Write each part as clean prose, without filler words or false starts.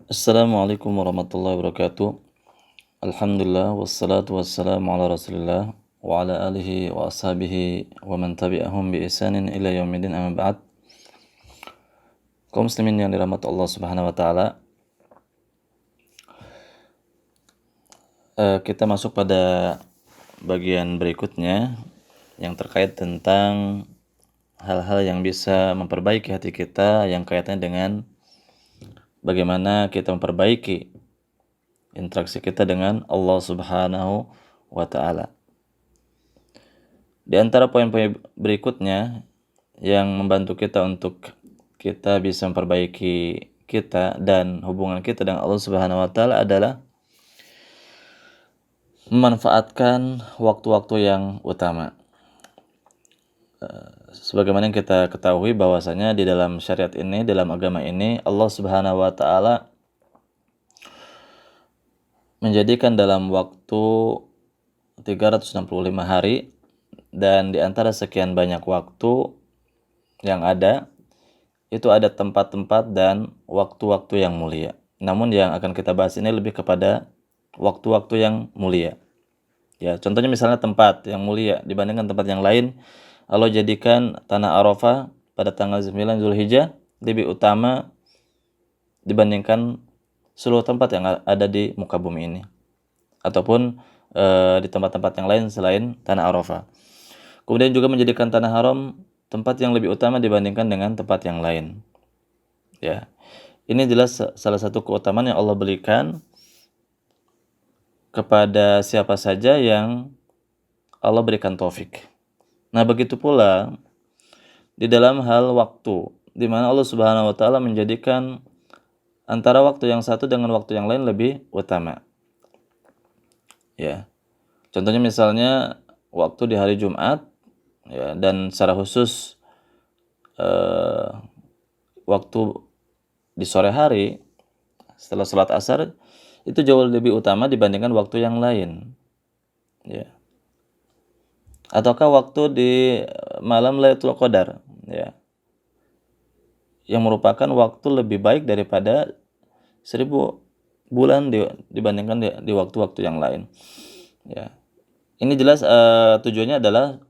Assalamualaikum warahmatullahi wabarakatuh. Alhamdulillah wassalatu wassalamu ala Rasulillah wa ala alihi wa ashabihi wa man tabi'ahum bi ihsanin ila yaumil amma ba'd. Kaum muslimin yang dirahmati Allah Subhanahu wa taala, kita masuk pada bagian berikutnya yang terkait tentang hal-hal yang bisa memperbaiki hati kita yang kaitannya dengan bagaimana kita memperbaiki interaksi kita dengan Allah Subhanahu wa taala. Di antara poin-poin berikutnya yang membantu kita untuk kita bisa memperbaiki kita dan hubungan kita dengan Allah Subhanahu wa taala adalah memanfaatkan waktu-waktu yang utama. Sebagaimana yang kita ketahui bahwasanya di dalam syariat ini, dalam agama ini, Allah Subhanahu wa taala menjadikan dalam waktu 365 hari, dan di antara sekian banyak waktu yang ada, itu ada tempat-tempat dan waktu-waktu yang mulia. Namun yang akan kita bahas ini lebih kepada waktu-waktu yang mulia. Ya, contohnya misalnya tempat yang mulia dibandingkan tempat yang lain, Allah jadikan tanah Arafah pada tanggal 9 Zulhijjah lebih utama dibandingkan seluruh tempat yang ada di muka bumi ini, ataupun di tempat-tempat yang lain selain tanah Arafah. Kemudian juga menjadikan tanah haram tempat yang lebih utama dibandingkan dengan tempat yang lain. Ya, ini jelas salah satu keutamaan yang Allah berikan kepada siapa saja yang Allah berikan taufik. Nah, begitu pula di dalam hal waktu, di mana Allah Subhanahu wa taala menjadikan antara waktu yang satu dengan waktu yang lain lebih utama. Ya. Contohnya misalnya waktu di hari Jumat, ya, dan secara khusus waktu di sore hari setelah sholat asar itu jauh lebih utama dibandingkan waktu yang lain. Ya. Ataukah waktu di malam Lailatul Qadar, ya, yang merupakan waktu lebih baik daripada 1000 bulan dibandingkan di waktu-waktu yang lain. Ya. Ini jelas tujuannya adalah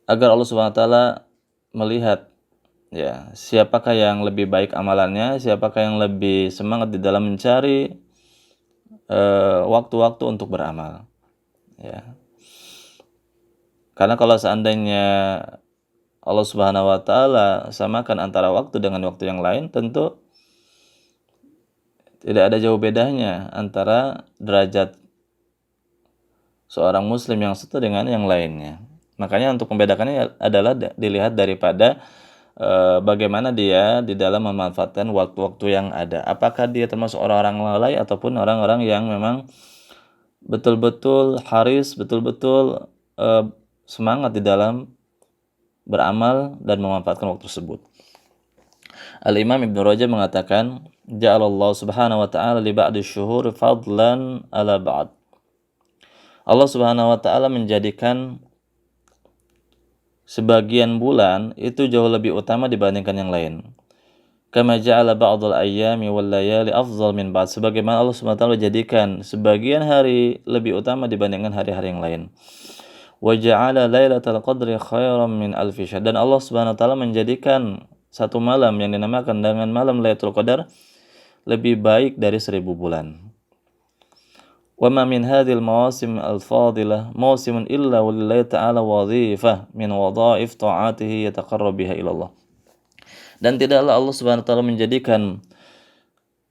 agar Allah Subhanahu wa taala melihat, ya, siapakah yang lebih baik amalannya, siapakah yang lebih semangat di dalam mencari waktu-waktu untuk beramal. Ya. Karena kalau seandainya Allah Subhanahu wa taala samakan antara waktu dengan waktu yang lain, tentu tidak ada jauh bedanya antara derajat seorang muslim yang satu dengan yang lainnya. Makanya untuk membedakannya adalah dilihat daripada bagaimana dia di dalam memanfaatkan waktu-waktu yang ada. Apakah dia termasuk orang-orang lalai ataupun orang-orang yang memang betul-betul haris, betul-betul semangat di dalam beramal dan memanfaatkan waktu tersebut. Al-Imam Ibn Rajab mengatakan, Ja'alallahu subhanahu wa ta'ala li ba'di syuhur fadlan ala ba'd. Allah Subhanahu wa taala menjadikan sebagian bulan itu jauh lebih utama dibandingkan yang lain. Kama ja'ala ba'dal ayyami wal layali afdal min ba'd. Sebagaimana Allah Subhanahu wa taala jadikan sebagian hari lebih utama dibandingkan hari-hari yang lain. Wa ja'ala lailatal qadri khairan min alfi syahr. Dan Allah Subhanahu wa taala menjadikan satu malam yang dinamakan dengan malam Lailatul Qadar lebih baik dari 1000 bulan. Wa ma min hadhil mawasim al-fadilah mawsimun illa walillahi ta'ala wadhifah min wadhaif ta'atihi yataqarrab biha ila Allah. Dan tidaklah Allah Subhanahu wa taala menjadikan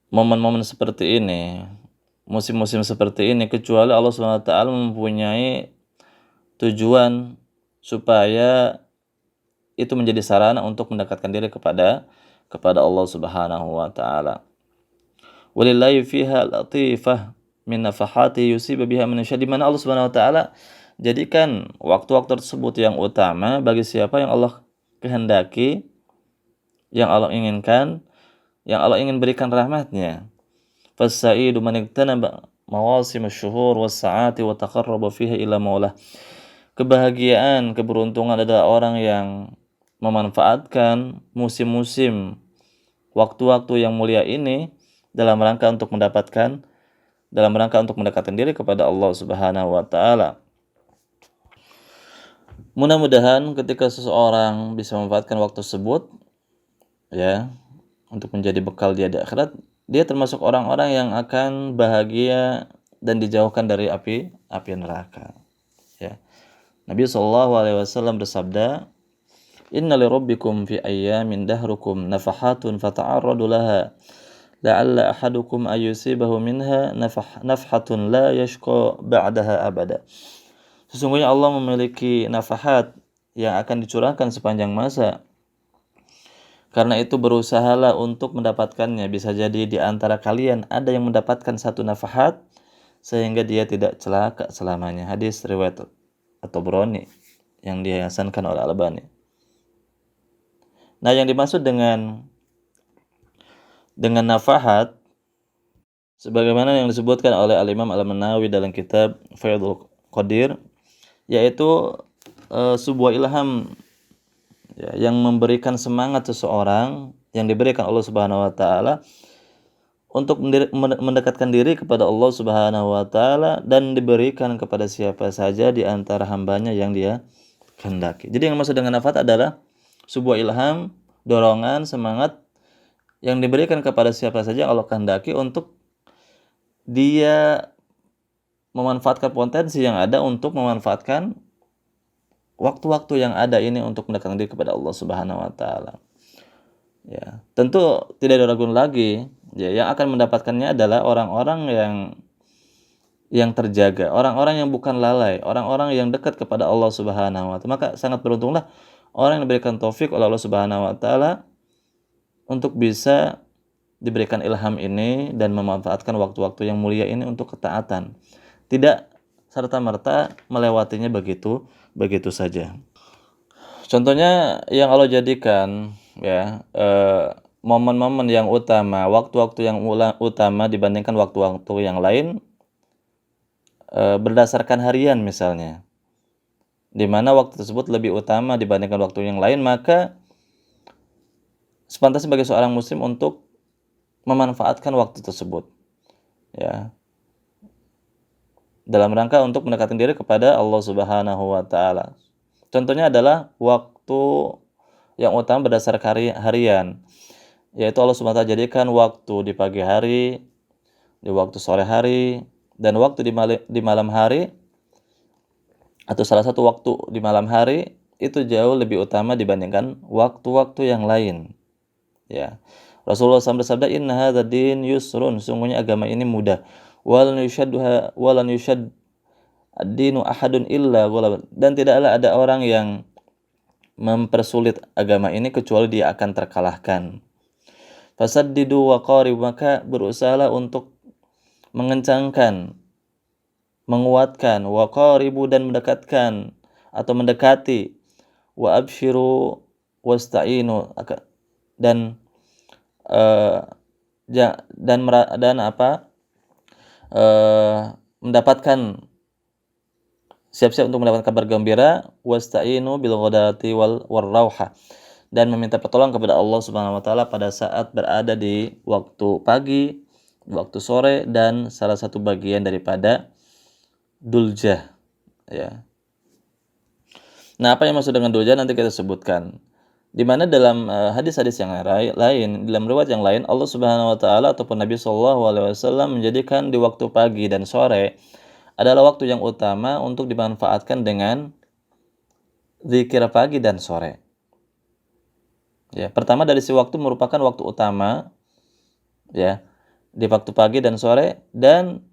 momen-momen seperti ini, musim-musim seperti ini, kecuali Allah Subhanahu wa taala mempunyai tujuan supaya itu menjadi sarana untuk mendekatkan diri kepada Allah Subhanahu wa taala. Walillahi fiha latifah min nafahati yusiba biha man yasha, di mana Allah Subhanahu wa taala jadikan waktu-waktu tersebut yang utama bagi siapa yang Allah kehendaki, yang Allah inginkan, yang Allah ingin berikan rahmatnya. Fasaidu man iktanaba mawasim asy-syuhur was-sa'ati wa taqarraba fiha ila maulah. Kebahagiaan, keberuntungan adalah orang yang memanfaatkan musim-musim waktu-waktu yang mulia ini dalam rangka untuk mendekatkan diri kepada Allah Subhanahu wa taala. Mudah-mudahan ketika seseorang bisa memanfaatkan waktu tersebut ya untuk menjadi bekal dia di akhirat, dia termasuk orang-orang yang akan bahagia dan dijauhkan dari api neraka. Ya. Nabi SAW bersabda, "Inna li rabbikum fi ayyamin dahrukum nafahatun fata'arradu laha, la'alla ahadukum ayyusibahu minha nafhatun la yashqa ba'daha abada." Sesungguhnya Allah memiliki nafahat yang akan dicurahkan sepanjang masa. Karena itu berusahalah untuk mendapatkannya. Bisa jadi di antara kalian ada yang mendapatkan satu nafahat sehingga dia tidak celaka selamanya. Hadis riwayat At-Tabrani yang dihasankan oleh Al-Albani. Nah, yang dimaksud dengan nafahat sebagaimana yang disebutkan oleh Al-Imam Al-Munawi dalam kitab Faidul Qadir, yaitu sebuah ilham ya, yang memberikan semangat seseorang yang diberikan Allah Subhanahu wa taala untuk mendekatkan diri kepada Allah Subhanahu wa taala dan diberikan kepada siapa saja di antara hambanya yang dia kehendaki. Jadi yang maksud dengan nafahat adalah sebuah ilham, dorongan, semangat yang diberikan kepada siapa saja Allah kehendaki untuk dia memanfaatkan potensi yang ada untuk memanfaatkan waktu-waktu yang ada ini untuk mendekatkan diri kepada Allah Subhanahu wa taala. Ya, tentu tidak ada ragu lagi, ya, yang akan mendapatkannya adalah orang-orang yang terjaga, orang-orang yang bukan lalai, orang-orang yang dekat kepada Allah Subhanahu wa taala. Maka sangat beruntunglah orang yang diberikan taufik oleh Allah Subhanahu wa taala untuk bisa diberikan ilham ini dan memanfaatkan waktu-waktu yang mulia ini untuk ketaatan. Tidak serta-merta melewatinya begitu saja. Contohnya yang Allah jadikan ya momen-momen yang utama, waktu-waktu yang utama dibandingkan waktu-waktu yang lain berdasarkan harian misalnya, di mana waktu tersebut lebih utama dibandingkan waktu yang lain, maka sepantasnya bagi seorang muslim untuk memanfaatkan waktu tersebut ya dalam rangka untuk mendekatkan diri kepada Allah Subhanahu wa taala. Contohnya adalah waktu yang utama berdasarkan harian, yaitu Allah Subhanahu wa taala jadikan waktu di pagi hari, di waktu sore hari, dan waktu di malam hari, atau salah satu waktu di malam hari itu jauh lebih utama dibandingkan waktu-waktu yang lain. Ya. Rasulullah SAW bersabda, "Inna hadzal din yusrun." Sungguhnya agama ini mudah. Walan yushad ad-dinu ahadun illa ghalab. Dan tidaklah ada orang yang mempersulit agama ini kecuali dia akan terkalahkan. Fasaddidu wa qarib, maka berusahalah untuk mengencangkan, menguatkan, wa qaribu, dan mendekatkan atau mendekati, wa abshiru wasta'inu, dan mendapatkan, siap-siap untuk mendapatkan kabar gembira, wasta'inu bil ghadati wal rauha, dan meminta pertolongan kepada Allah Subhanahu wa taala pada saat berada di waktu pagi, waktu sore, dan salah satu bagian daripada duljah ya. Nah, apa yang maksud dengan duljah nanti kita sebutkan. Di mana dalam hadis-hadis yang lain, dalam riwayat yang lain, Allah Subhanahu wa taala ataupun Nabi sallallahu alaihi wasallam menjadikan di waktu pagi dan sore adalah waktu yang utama untuk dimanfaatkan dengan zikir pagi dan sore. Ya, pertama dari si waktu merupakan waktu utama ya di waktu pagi dan sore, dan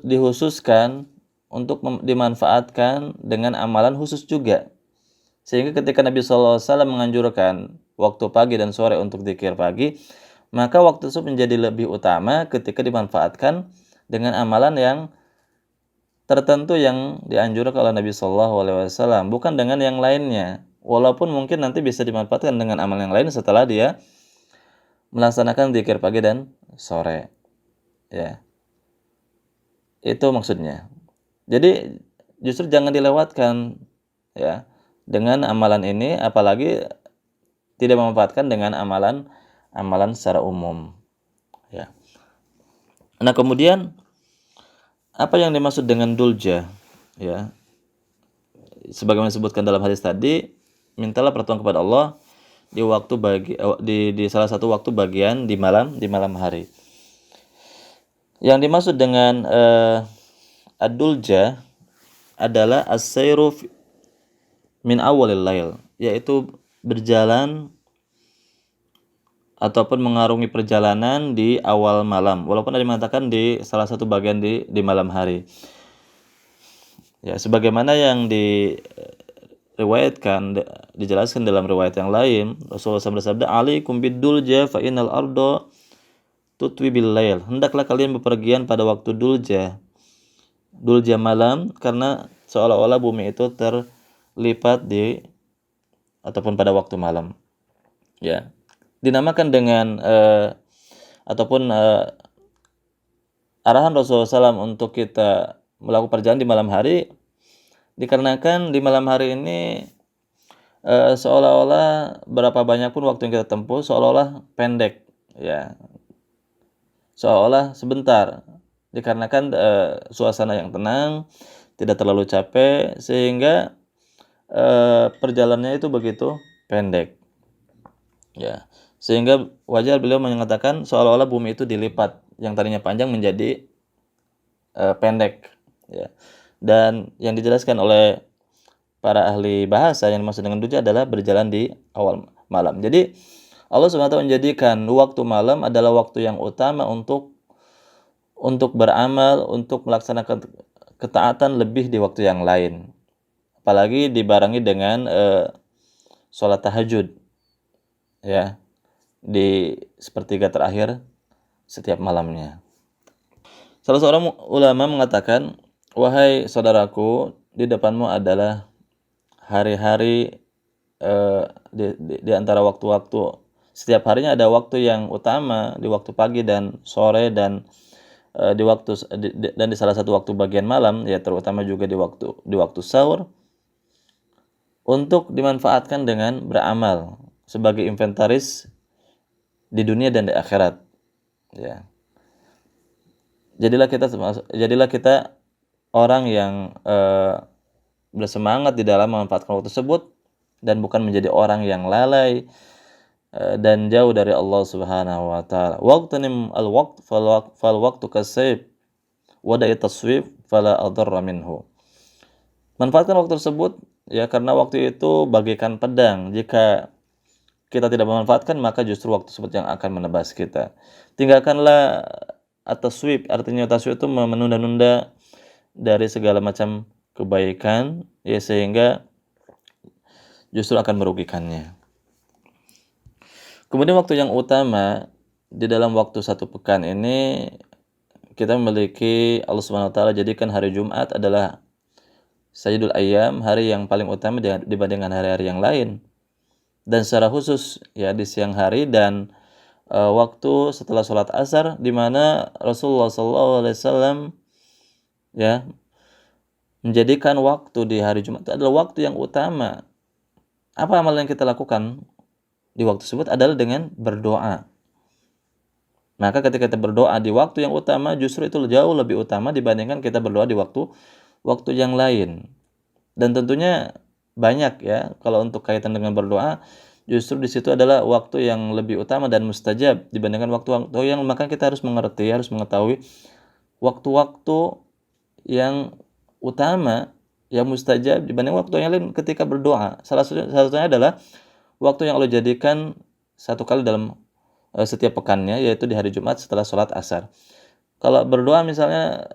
dihususkan untuk dimanfaatkan dengan amalan khusus juga. Sehingga ketika Nabi SAW menganjurkan waktu pagi dan sore untuk zikir pagi, maka waktu tersebut menjadi lebih utama ketika dimanfaatkan dengan amalan yang tertentu yang dianjurkan oleh Nabi SAW, bukan dengan yang lainnya. Walaupun mungkin nanti bisa dimanfaatkan dengan amal yang lain setelah dia melaksanakan zikir pagi dan sore. Ya. Itu maksudnya. Jadi justru jangan dilewatkan ya dengan amalan ini, apalagi tidak memanfaatkan dengan amalan secara umum, ya. Nah, kemudian apa yang dimaksud dengan dulja, ya? Sebagaimana disebutkan dalam hadis tadi, mintalah pertolongan kepada Allah di waktu di salah satu waktu bagian di malam hari. Yang dimaksud dengan ad-dulja adalah as-sairu min awalil lail, yaitu berjalan ataupun mengarungi perjalanan di awal malam, walaupun ada mengatakan di salah satu bagian di malam hari. Ya, sebagaimana yang dijelaskan dalam riwayat yang lain, Rasulullah SAW bersabda, "Alaikum bid-dulja fa innal arda tutwi bil lail." Hendaklah kalian bepergian pada waktu dulja malam, karena seolah-olah bumi itu terlipat ataupun pada waktu malam. Ya. Dinamakan dengan arahan Rasulullah SAW untuk kita melakukan perjalanan di malam hari, dikarenakan di malam hari ini seolah-olah berapa banyak pun waktu yang kita tempuh seolah-olah pendek, ya, seolah sebentar, dikarenakan suasana yang tenang, tidak terlalu capek, sehingga perjalanannya itu begitu pendek, ya, sehingga wajar beliau mengatakan seolah-olah bumi itu dilipat, yang tadinya panjang menjadi pendek, ya. Dan yang dijelaskan oleh para ahli bahasa yang dimaksud dengan dulja adalah berjalan di awal malam. Jadi Allah SWT menjadikan waktu malam adalah waktu yang utama untuk beramal, untuk melaksanakan ketaatan lebih di waktu yang lain. Apalagi dibarengi dengan sholat tahajud, ya, di sepertiga terakhir setiap malamnya. Salah seorang ulama mengatakan, "Wahai saudaraku, di depanmu adalah hari-hari di antara waktu-waktu, setiap harinya ada waktu yang utama di waktu pagi dan sore, dan di salah satu waktu bagian malam, ya, terutama juga di waktu sahur, untuk dimanfaatkan dengan beramal sebagai inventaris di dunia dan di akhirat, ya. Jadilah kita orang yang bersemangat di dalam memanfaatkan waktu tersebut, dan bukan menjadi orang yang lalai dan jauh dari Allah Subhanahu wa taala. Waqtanim al-waqt fal waqtu kasayf wa da'i taswif fala adarra minhu. Manfaatkan waktu tersebut, ya, karena waktu itu bagaikan pedang. Jika kita tidak memanfaatkan, maka justru waktu tersebut yang akan menebas kita. Tinggalkanlah at-taswif, artinya taswif itu menunda-nunda dari segala macam kebaikan, ya, sehingga justru akan merugikannya. Kemudian waktu yang utama di dalam waktu satu pekan ini, kita memiliki Allah Subhanahu wa taala jadikan hari Jumat adalah Sayyidul Ayyam, hari yang paling utama dibandingkan hari-hari yang lain. Dan secara khusus, ya, di siang hari dan waktu setelah sholat asar, di mana Rasulullah SAW, ya, menjadikan waktu di hari Jumat itu adalah waktu yang utama. Apa amalan yang kita lakukan di waktu tersebut adalah dengan berdoa. Maka ketika kita berdoa di waktu yang utama, justru itu jauh lebih utama dibandingkan kita berdoa di waktu yang lain. Dan tentunya banyak, ya, kalau untuk kaitan dengan berdoa, justru di situ adalah waktu yang lebih utama dan mustajab dibandingkan waktu-waktu yang, maka kita harus mengetahui waktu-waktu yang utama, yang mustajab dibanding waktu yang lain ketika berdoa. Salah satunya adalah waktu yang Allah jadikan satu kali dalam setiap pekannya, yaitu di hari Jumat setelah sholat asar. Kalau berdoa misalnya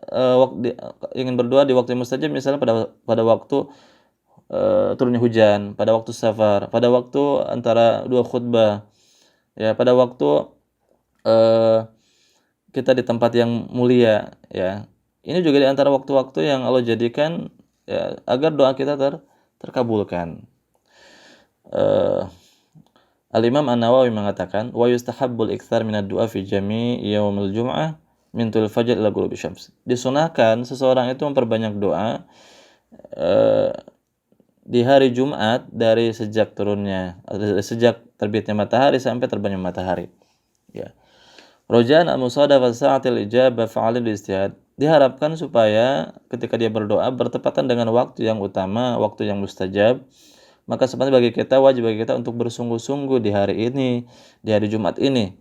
ingin berdoa di waktu yang mustajab, misalnya pada waktu turunnya hujan, pada waktu safar, pada waktu antara dua khutbah, ya, pada waktu kita di tempat yang mulia, ya. Ini juga di antara waktu-waktu yang Allah jadikan, ya, agar doa kita terkabulkan. Al-Imam An-Nawawi mengatakan, wa yustahabbul iktsar minad du'a fi jami' yaumil jum'ah min tul fajr ila ghurubi syams. Disunahkan seseorang itu memperbanyak doa di hari Jumat dari sejak sejak terbitnya matahari sampai terbenamnya matahari. Ya. Rojaan al-musadafah sa'atil ijabah fa'alil ijtihad. Diharapkan supaya ketika dia berdoa bertepatan dengan waktu yang utama, waktu yang mustajab, maka sebenarnya wajib bagi kita untuk bersungguh-sungguh di hari ini, di hari Jumat ini.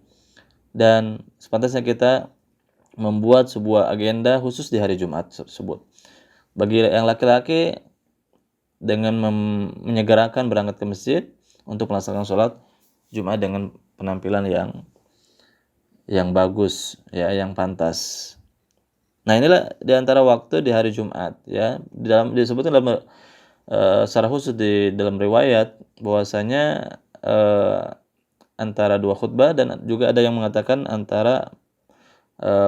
Dan sepantasnya kita membuat sebuah agenda khusus di hari Jumat tersebut. Bagi yang laki-laki dengan menyegerakan berangkat ke masjid untuk melaksanakan sholat Jumat dengan penampilan yang bagus, ya, yang pantas. Nah, inilah di antara waktu di hari Jumat, ya. Disebutkan dalam secara khusus di dalam riwayat bahwasanya antara dua khutbah, dan juga ada yang mengatakan antara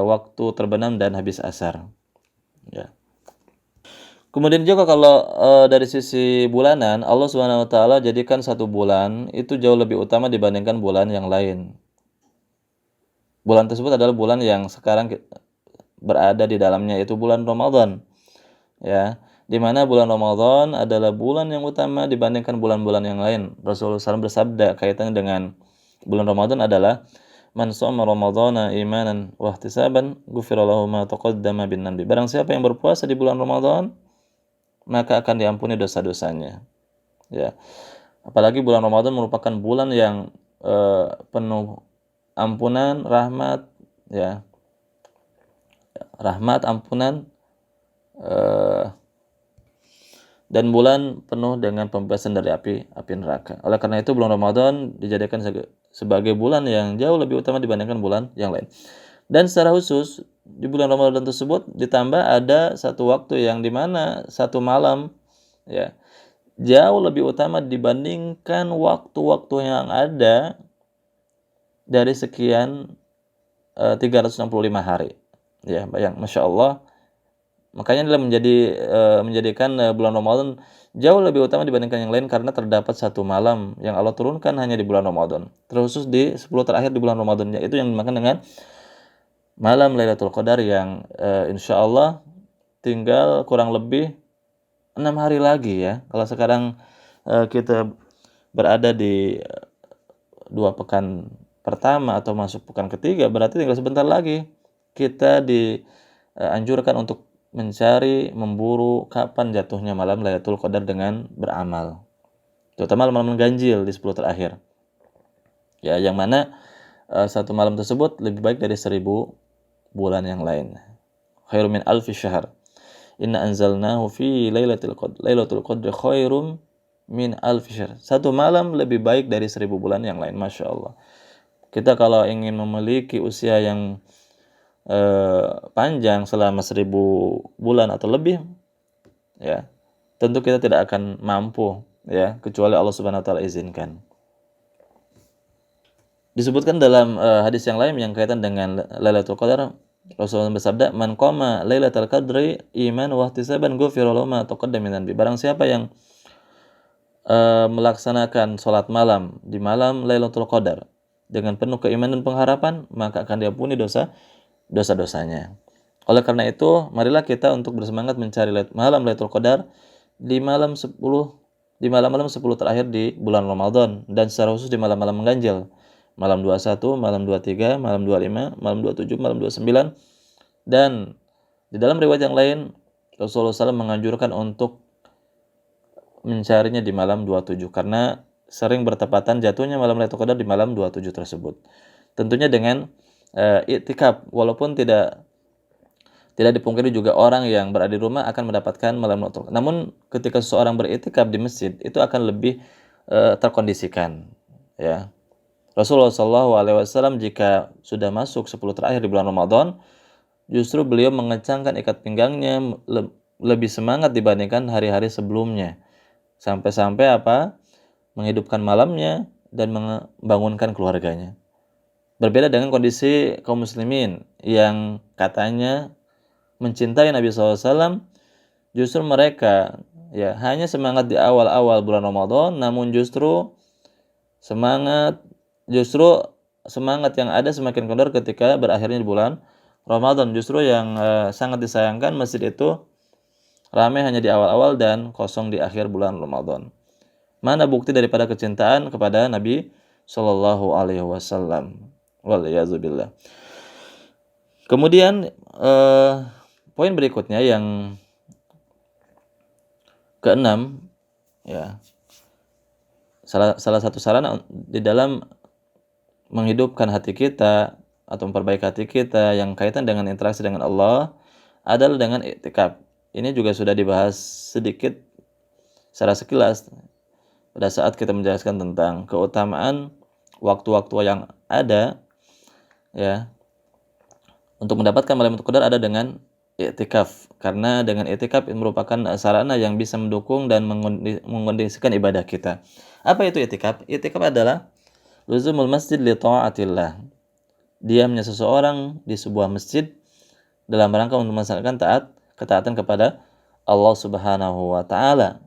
waktu terbenam dan habis asar. Ya. Kemudian juga kalau dari sisi bulanan, Allah Subhanahu wa taala jadikan satu bulan itu jauh lebih utama dibandingkan bulan yang lain. Bulan tersebut adalah bulan yang sekarang berada di dalamnya, yaitu bulan Ramadan. Ya, di mana bulan Ramadan adalah bulan yang utama dibandingkan bulan-bulan yang lain. Rasulullah SAW bersabda kaitannya dengan bulan Ramadan adalah man shoma ramadhana imanan wa ihtisaban ghufira lahu ma taqaddama bin dhanbi. Barang siapa yang berpuasa di bulan Ramadan, maka akan diampuni dosa-dosanya. Ya. Apalagi bulan Ramadan merupakan bulan yang penuh ampunan, rahmat, ya. Rahmat, ampunan, dan bulan penuh dengan pembebasan dari api neraka. Oleh karena itu bulan Ramadan dijadikan sebagai bulan yang jauh lebih utama dibandingkan bulan yang lain. Dan secara khusus di bulan Ramadan tersebut ditambah ada satu waktu yang dimana satu malam, ya, jauh lebih utama dibandingkan waktu-waktu yang ada dari sekian 365 hari. Ya, Masya Allah. Makanya adalah menjadikan bulan Ramadan jauh lebih utama dibandingkan yang lain karena terdapat satu malam yang Allah turunkan hanya di bulan Ramadan. Terkhusus di 10 terakhir di bulan Ramadan, yaitu yang dimakan dengan malam Lailatul Qadar yang insya Allah tinggal kurang lebih 6 hari lagi, ya. Kalau sekarang kita berada di 2 pekan pertama atau masuk pekan ketiga, berarti tinggal sebentar lagi kita dianjurkan untuk mencari, memburu kapan jatuhnya malam Lailatul Qadar dengan beramal. Terutama malam ganjil di 10 terakhir. Ya, yang mana satu malam tersebut lebih baik dari 1000 bulan yang lain. Khairum min alfi syahr. Inna anzalnahu fi lailatul qadr. Lailatul qadr khairum min alfi syahr. Satu malam lebih baik dari 1000 bulan yang lain. Masya Allah. Kita kalau ingin memiliki usia yang panjang selama 1000 bulan atau lebih, ya, tentu kita tidak akan mampu, ya, kecuali Allah Subhanahu wa taala izinkan. Disebutkan dalam hadis yang lain yang kaitan dengan Lailatul Qadar, Rasulullah bersabda, "Man qama Lailatul Qadri iman wa ihtisaban ghufira lahu ma taqaddama min dhanbi." Barang siapa yang melaksanakan salat malam di malam Lailatul Qadar dengan penuh keimanan dan pengharapan, maka akan diampuni dosa-dosanya. Oleh karena itu, marilah kita untuk bersemangat mencari malam Lailatul Qadar di malam 10 malam-malam 10 terakhir di bulan Ramadan, dan secara khusus di malam-malam mengganjil. Malam 21, malam 23, malam 25, malam 27, malam 29. Dan di dalam riwayat yang lain, Rasulullah SAW menganjurkan untuk mencarinya di malam 27 karena sering bertepatan jatuhnya malam Lailatul Qadar di malam 27 tersebut. Tentunya dengan i'tikaf, walaupun tidak dipungkiri juga orang yang berada di rumah akan mendapatkan malam Lailatul Qadar. Namun ketika seseorang beriktikaf di masjid itu akan lebih terkondisikan, ya. Rasulullah SAW jika sudah masuk 10 terakhir di bulan Ramadan, justru beliau mengencangkan ikat pinggangnya lebih semangat dibandingkan hari-hari sebelumnya. Sampai-sampai menghidupkan malamnya dan membangunkan keluarganya. Berbeda dengan kondisi kaum muslimin yang katanya mencintai Nabi SAW, justru mereka, ya, hanya semangat di awal-awal bulan Ramadan, namun justru semangat yang ada semakin kendor ketika berakhirnya di bulan Ramadan. Justru yang sangat disayangkan masjid itu ramai hanya di awal-awal dan kosong di akhir bulan Ramadan. Mana bukti daripada kecintaan kepada Nabi Shallallahu Alaihi Wasallam? Waliyadzubillah. Kemudian poin berikutnya yang keenam, ya, salah satu sarana di dalam menghidupkan hati kita atau memperbaiki hati kita yang kaitan dengan interaksi dengan Allah adalah dengan i'tikaf. Ini juga sudah dibahas sedikit secara sekilas pada saat kita menjelaskan tentang keutamaan waktu-waktu yang ada, ya, untuk mendapatkan Lailatul Qadar ada dengan i'tikaf, karena dengan i'tikaf merupakan sarana yang bisa mendukung dan mengkondisikan ibadah kita. Apa itu i'tikaf? I'tikaf adalah luzumul masjid li ta'atillah. Diamnya seseorang di sebuah masjid dalam rangka untuk melaksanakan ketaatan kepada Allah Subhanahu wa taala,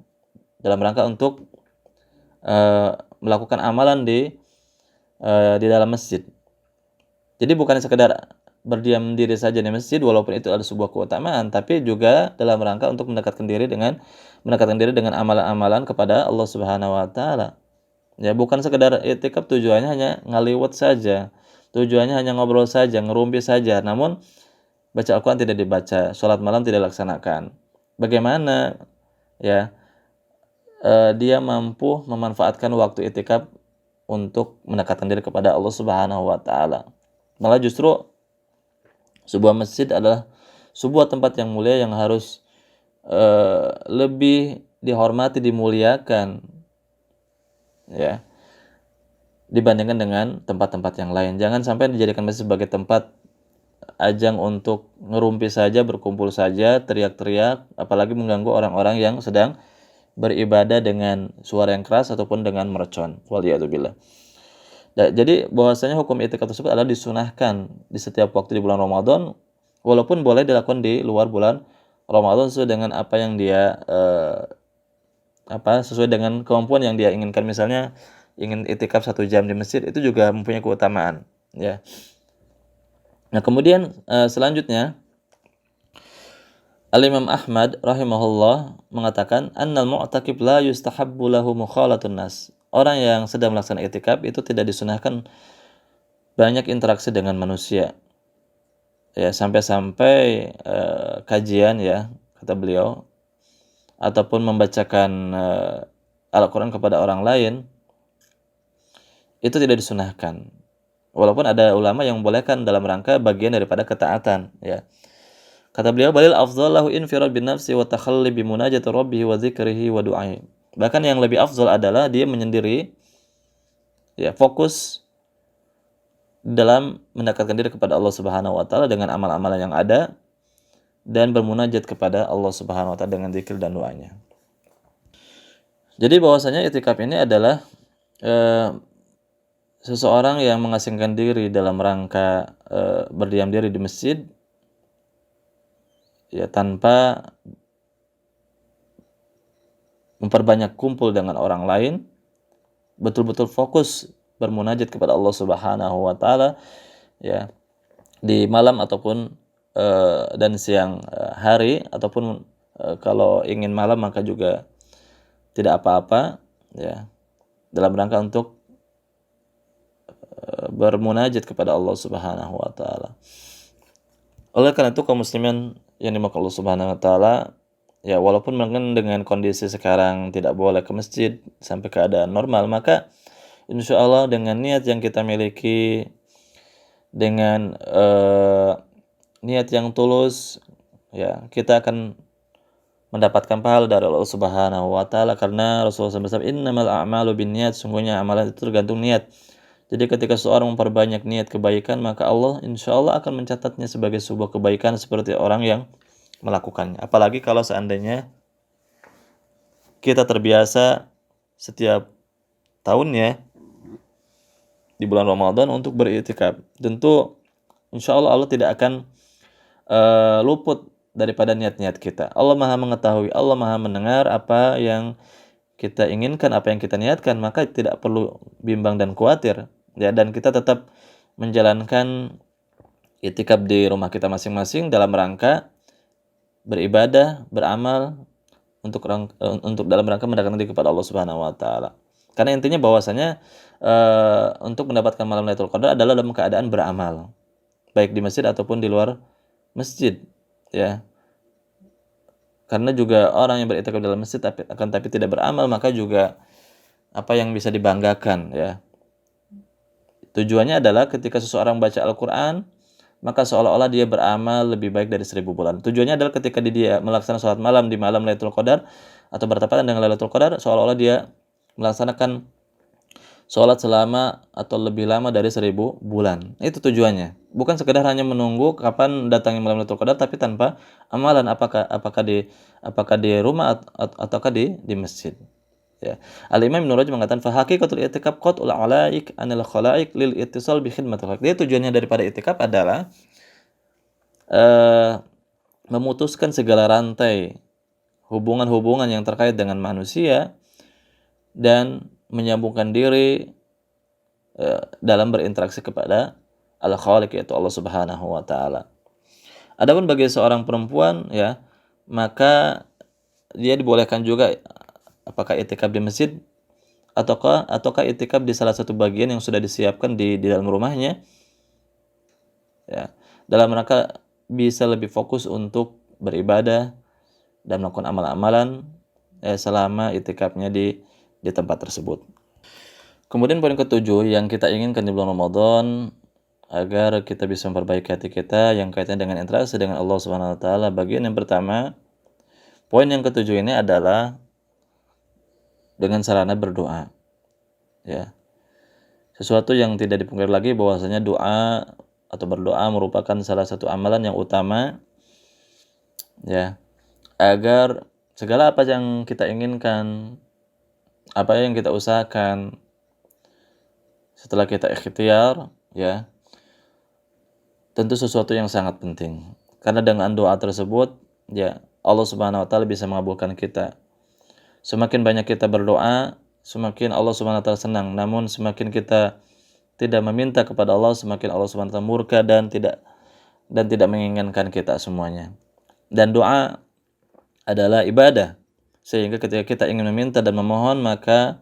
dalam rangka untuk melakukan amalan di dalam masjid. Jadi bukan sekedar berdiam diri saja di masjid walaupun itu ada sebuah keutamaan, tapi juga dalam rangka untuk mendekatkan diri dengan amalan-amalan kepada Allah Subhanahu wa taala. Ya, bukan sekedar i'tikaf tujuannya hanya ngaliwat saja. Tujuannya hanya ngobrol saja, ngerumpi saja. Namun baca Al-Quran tidak dibaca, sholat malam tidak dilaksanakan. Bagaimana, ya, dia mampu memanfaatkan waktu i'tikaf untuk mendekatkan diri kepada Allah Subhanahu wa taala. Malah justru sebuah masjid adalah sebuah tempat yang mulia yang harus lebih dihormati, dimuliakan, ya, dibandingkan dengan tempat-tempat yang lain. Jangan sampai dijadikan masjid sebagai tempat ajang untuk ngerumpi saja, berkumpul saja, teriak-teriak, apalagi mengganggu orang-orang yang sedang beribadah dengan suara yang keras ataupun dengan mercon. Waliyadzubillah. Jadi bahwasanya hukum i'tikaf tersebut adalah disunahkan di setiap waktu di bulan Ramadan, walaupun boleh dilakukan di luar bulan Ramadan sesuai dengan apa yang dia sesuai dengan kemampuan yang dia inginkan. Misalnya ingin i'tikaf 1 jam di masjid, itu juga mempunyai keutamaan, ya. Nah, kemudian selanjutnya Al-Imam Ahmad rahimahullah mengatakan annal mu'takif la yustahabbu lahu mukhalatun nas. Orang yang sedang melaksanakan i'tikaf itu tidak disunahkan banyak interaksi dengan manusia. Ya, sampai-sampai kajian, ya, kata beliau, ataupun membacakan Al-Qur'an kepada orang lain itu tidak disunahkan. Walaupun ada ulama yang membolehkan dalam rangka bagian daripada ketaatan, ya. Kata beliau, balil afdhal lahu infirad bin nafsi wa takhalli bi munajati rabbih wa dzikrihi wa du'ai. Bahkan yang lebih afdal adalah dia menyendiri, ya, fokus dalam mendekatkan diri kepada Allah Subhanahu wa taala dengan amal-amalan yang ada dan bermunajat kepada Allah Subhanahu wa taala dengan zikir dan doanya. Jadi bahwasanya i'tikaf ini adalah seseorang yang mengasingkan diri dalam rangka berdiam diri di masjid, ya, tanpa memperbanyak kumpul dengan orang lain, betul-betul fokus bermunajat kepada Allah Subhanahu wa taala, ya, di malam ataupun dan siang hari, ataupun kalau ingin malam maka juga tidak apa-apa, ya, dalam rangka untuk bermunajat kepada Allah Subhanahu wa taala. Oleh karena itu kaum muslimin yang dimaksud Allah Subhanahu wa taala, ya, walaupun mungkin dengan kondisi sekarang tidak boleh ke masjid sampai keadaan normal, maka insya Allah dengan niat yang kita miliki, dengan niat yang tulus, ya, kita akan mendapatkan pahala dari Allah Subhanahu wa taala, karena Rasulullah SAW bersabda, innamal a'malu binniyat, sungguhnya amalan itu tergantung niat. Jadi ketika seorang memperbanyak niat kebaikan, maka Allah insya Allah akan mencatatnya sebagai sebuah kebaikan seperti orang yang melakukannya. Apalagi kalau seandainya kita terbiasa setiap tahunnya di bulan Ramadan untuk beriktikaf, tentu insya Allah Allah tidak akan luput daripada niat-niat kita. Allah Maha mengetahui, Allah Maha mendengar apa yang kita inginkan, apa yang kita niatkan, maka tidak perlu bimbang dan khawatir, ya, dan kita tetap menjalankan i'tikaf di rumah kita masing-masing dalam rangka beribadah, beramal untuk dalam rangka mendekatkan diri kepada Allah Subhanahu wa taala. Karena intinya bahwasanya untuk mendapatkan malam Lailatul Qadar adalah dalam keadaan beramal, baik di masjid ataupun di luar masjid, ya. Karena juga orang yang beriktikaf dalam masjid tapi tidak beramal, maka juga apa yang bisa dibanggakan, ya. Tujuannya adalah ketika seseorang baca Al-Qur'an, maka seolah-olah dia beramal lebih baik dari 1000 bulan. Tujuannya adalah ketika dia melaksanakan sholat malam di malam Lailatul Qadar atau bertepatan dengan Lailatul Qadar, seolah-olah dia melaksanakan sholat selama atau lebih lama dari 1000 bulan. Itu tujuannya. Bukan sekedar hanya menunggu kapan datangnya malam Lailatul Qadar tapi tanpa amalan, apakah di rumah ataukah di masjid. Ya. Al-Imam Ibnu Rajab mengatakan fa haqiqatul i'tikaf qat'ul alaik anil khalaiq lil ittisal bi khidmatil khalq. Dia tujuannya daripada i'tikaf adalah memutuskan segala rantai hubungan-hubungan yang terkait dengan manusia dan menyambungkan diri dalam berinteraksi kepada Al-Khaliq, yaitu Allah Subhanahu wa taala. Adapun bagi seorang perempuan, ya, maka dia dibolehkan juga apakah i'tikaf di masjid ataukah i'tikaf di salah satu bagian yang sudah disiapkan di dalam rumahnya, ya, dalam rangka bisa lebih fokus untuk beribadah dan melakukan amal-amalan selama i'tikafnya di tempat tersebut. Kemudian poin ketujuh yang kita inginkan di bulan Ramadan agar kita bisa memperbaiki hati kita yang kaitannya dengan interaksi dengan Allah Subhanahu wa taala. Bagian yang pertama, poin yang ketujuh ini adalah dengan sarana berdoa. Ya. Sesuatu yang tidak dipungkiri lagi bahwasanya doa atau berdoa merupakan salah satu amalan yang utama, ya, agar segala apa yang kita inginkan, apa yang kita usahakan setelah kita ikhtiar, ya, tentu sesuatu yang sangat penting. Karena dengan doa tersebut, ya, Allah Subhanahu wa taala bisa mengabulkan kita. Semakin banyak kita berdoa, semakin Allah Subhanahu wa taala senang. Namun semakin kita tidak meminta kepada Allah, semakin Allah Subhanahu wa taala murka dan tidak menginginkan kita semuanya. Dan doa adalah ibadah. Sehingga ketika kita ingin meminta dan memohon, maka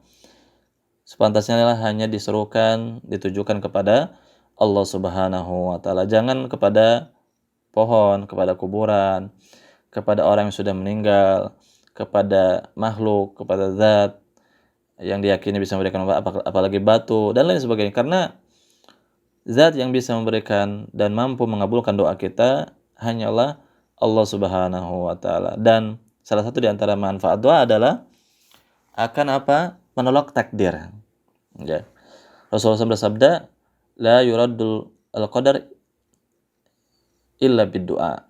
sepantasnya hanya diserukan, ditujukan kepada Allah Subhanahu wa taala. Jangan kepada pohon, kepada kuburan, kepada orang yang sudah meninggal, kepada makhluk, kepada zat yang diyakini bisa memberikan apalagi batu dan lain sebagainya. Karena zat yang bisa memberikan dan mampu mengabulkan doa kita hanyalah Allah Subhanahu wa taala. Dan salah satu di antara manfaat doa adalah akan menolak takdir. Ya. Rasulullah SAW bersabda, la yuraddul al-qadar illa bid-du'a.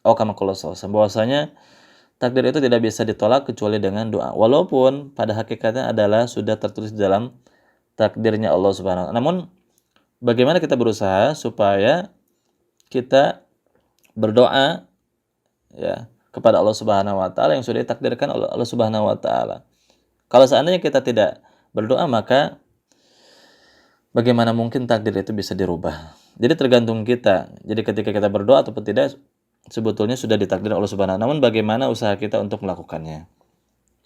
Kama qala sallallahu, bahwasanya takdir itu tidak bisa ditolak kecuali dengan doa. Walaupun pada hakikatnya adalah sudah tertulis dalam takdirnya Allah Subhanahu wa taala. Namun bagaimana kita berusaha supaya kita berdoa, ya, kepada Allah Subhanahu wa taala yang sudah ditakdirkan oleh Allah Subhanahu wa taala. Kalau seandainya kita tidak berdoa, maka bagaimana mungkin takdir itu bisa dirubah? Jadi tergantung kita. Jadi ketika kita berdoa ataupun tidak, sebetulnya sudah ditakdir Allah Subhanahu wa taala. Namun bagaimana usaha kita untuk melakukannya?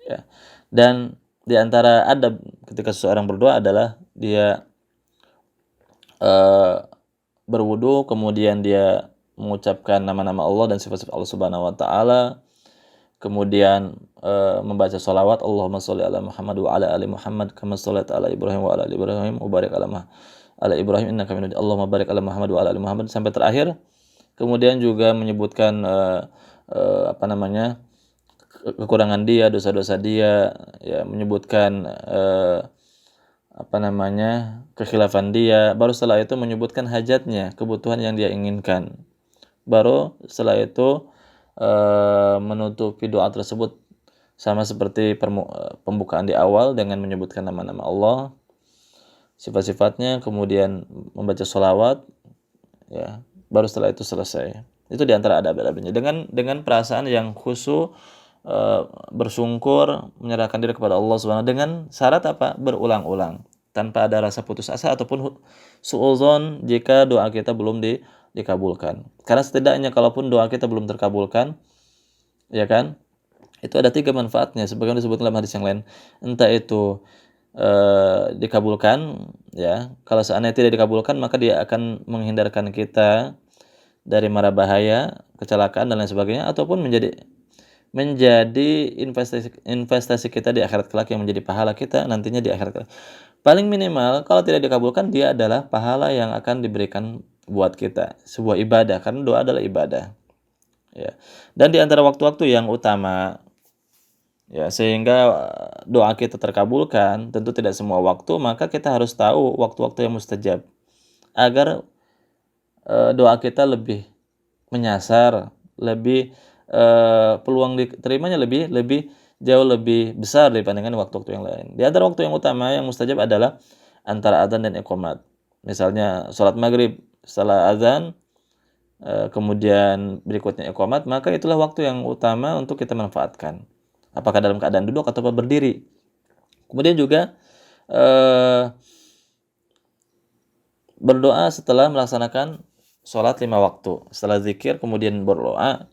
Ya. Dan di antara adab ketika seseorang berdoa adalah dia berwudu, kemudian dia mengucapkan nama-nama Allah dan sifat-sifat Allah Subhanahu wa taala, kemudian membaca sholawat, Allahumma sholli ala Muhammad wa ala ali Muhammad kama shallaita ala Ibrahim wa ala ali Ibrahim wa barik ala Ibrahim innaka Hamidum Majid. Allahumma barik ala Muhammad wa ala ali Muhammad sampai terakhir. Kemudian juga menyebutkan kekurangan dia, dosa-dosa dia, ya, menyebutkan kekhilafan dia. Baru setelah itu menyebutkan hajatnya, kebutuhan yang dia inginkan. Baru setelah itu menutupi doa tersebut sama seperti pembukaan di awal dengan menyebutkan nama-nama Allah, sifat-sifatnya, kemudian membaca sholawat, ya, baru setelah itu selesai. Itu diantara adab-adabnya dengan perasaan yang khusyuk, bersungkur, menyerahkan diri kepada Allah Subhanahu dengan syarat berulang-ulang tanpa ada rasa putus asa ataupun suudzon jika doa kita belum dikabulkan. Karena setidaknya kalaupun doa kita belum terkabulkan, ya kan? Itu ada 3 manfaatnya sebagaimana disebutkan dalam hadis yang lain. Entah itu, dikabulkan, ya, kalau seandainya tidak dikabulkan maka dia akan menghindarkan kita dari mara bahaya, kecelakaan dan lain sebagainya, ataupun menjadi investasi kita di akhirat kelak yang menjadi pahala kita nantinya di akhirat kelak. Paling minimal kalau tidak dikabulkan dia adalah pahala yang akan diberikan buat kita, sebuah ibadah karena doa adalah ibadah, ya. Dan di antara waktu-waktu yang utama, ya, sehingga doa kita terkabulkan, tentu tidak semua waktu, maka kita harus tahu waktu-waktu yang mustajab agar doa kita lebih menyasar, lebih peluang diterimanya lebih lebih jauh lebih besar dibandingkan waktu-waktu yang lain. Di antara waktu yang utama yang mustajab adalah antara adzan dan iqamat. Misalnya salat maghrib setelah adzan, kemudian berikutnya iqamat, maka itulah waktu yang utama untuk kita manfaatkan. Apakah dalam keadaan duduk atau berdiri. Kemudian juga berdoa setelah melaksanakan sholat 5 waktu. Setelah zikir kemudian berdoa,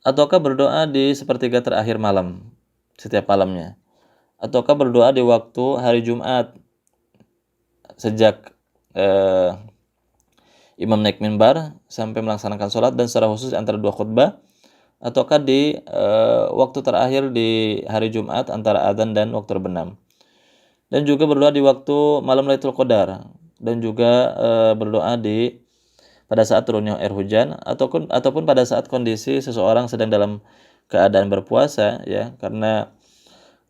ataukah berdoa di sepertiga terakhir malam, setiap malamnya. Ataukah berdoa di waktu hari Jumat, sejak imam naik mimbar sampai melaksanakan sholat dan secara khusus antara 2 khutbah, ataukah di waktu terakhir di hari Jumat antara adzan dan waktu terbenam. Dan juga berdoa di waktu malam Lailatul Qadar, dan juga berdoa pada saat turunnya air hujan, ataupun pada saat kondisi seseorang sedang dalam keadaan berpuasa, ya, karena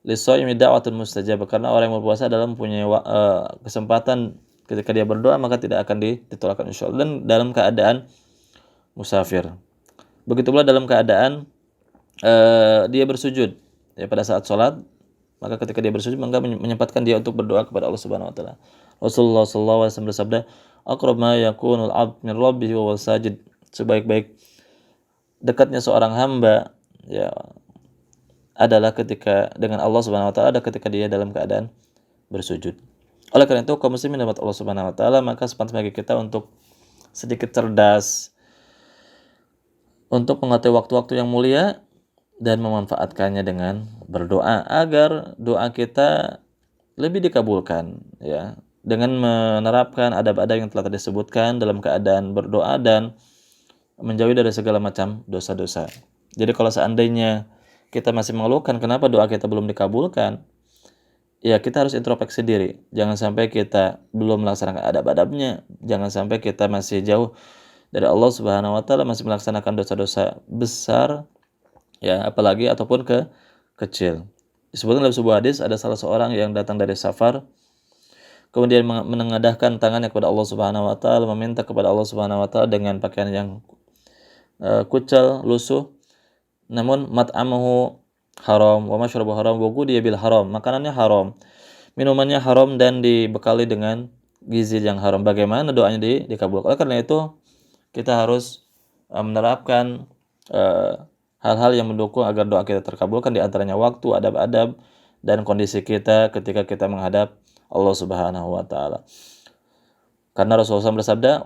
lis-shaimi da'watun mustajabah, karena orang yang berpuasa adalah mempunyai kesempatan ketika dia berdoa maka tidak akan ditolakkan insyaallah. Dan dalam keadaan musafir, begitu pula dalam keadaan dia bersujud, ya, pada saat sholat, maka ketika dia bersujud maka menyempatkan dia untuk berdoa kepada Allah Subhanahu wa taala. Rasulullah sallallahu alaihi wasallam bersabda, "Aqrab ma yakunul 'abd min rabbih wa huwa sajid." Sebaik-baik dekatnya seorang hamba, ya, adalah ketika dengan Allah Subhanahu wa taala ada ketika dia dalam keadaan bersujud. Oleh karena itu, kaum muslimin rahmat Allah Subhanahu wa taala, maka sepantasnya bagi kita untuk sedikit cerdas untuk mengetahui waktu-waktu yang mulia dan memanfaatkannya dengan berdoa agar doa kita lebih dikabulkan, ya, dengan menerapkan adab-adab yang telah disebutkan dalam keadaan berdoa dan menjauhi dari segala macam dosa-dosa. Jadi kalau seandainya kita masih mengeluhkan kenapa doa kita belum dikabulkan, ya, kita harus introspeksi diri. Jangan sampai kita belum melaksanakan adab-adabnya, jangan sampai kita masih jauh dari Allah Subhanahu wa taala, masih melaksanakan dosa-dosa besar, ya, apalagi ataupun kecil. Disebutkan dalam sebuah hadis ada salah seorang yang datang dari safar, kemudian menengadahkan tangannya kepada Allah Subhanahu wa taala, meminta kepada Allah Subhanahu wa taala dengan pakaian yang kucel, lusuh, namun mat'amahu haram wa mashrabuhu haram wa ghudiya bil haram, makanannya haram, minumannya haram dan dibekali dengan gizi yang haram. Bagaimana doanya dikabulkan? Oleh karena itu kita harus menerapkan hal-hal yang mendukung agar doa kita terkabulkan, di antaranya waktu, adab-adab, dan kondisi kita ketika kita menghadap Allah Subhanahu wa taala. Karena Rasulullah SAW bersabda,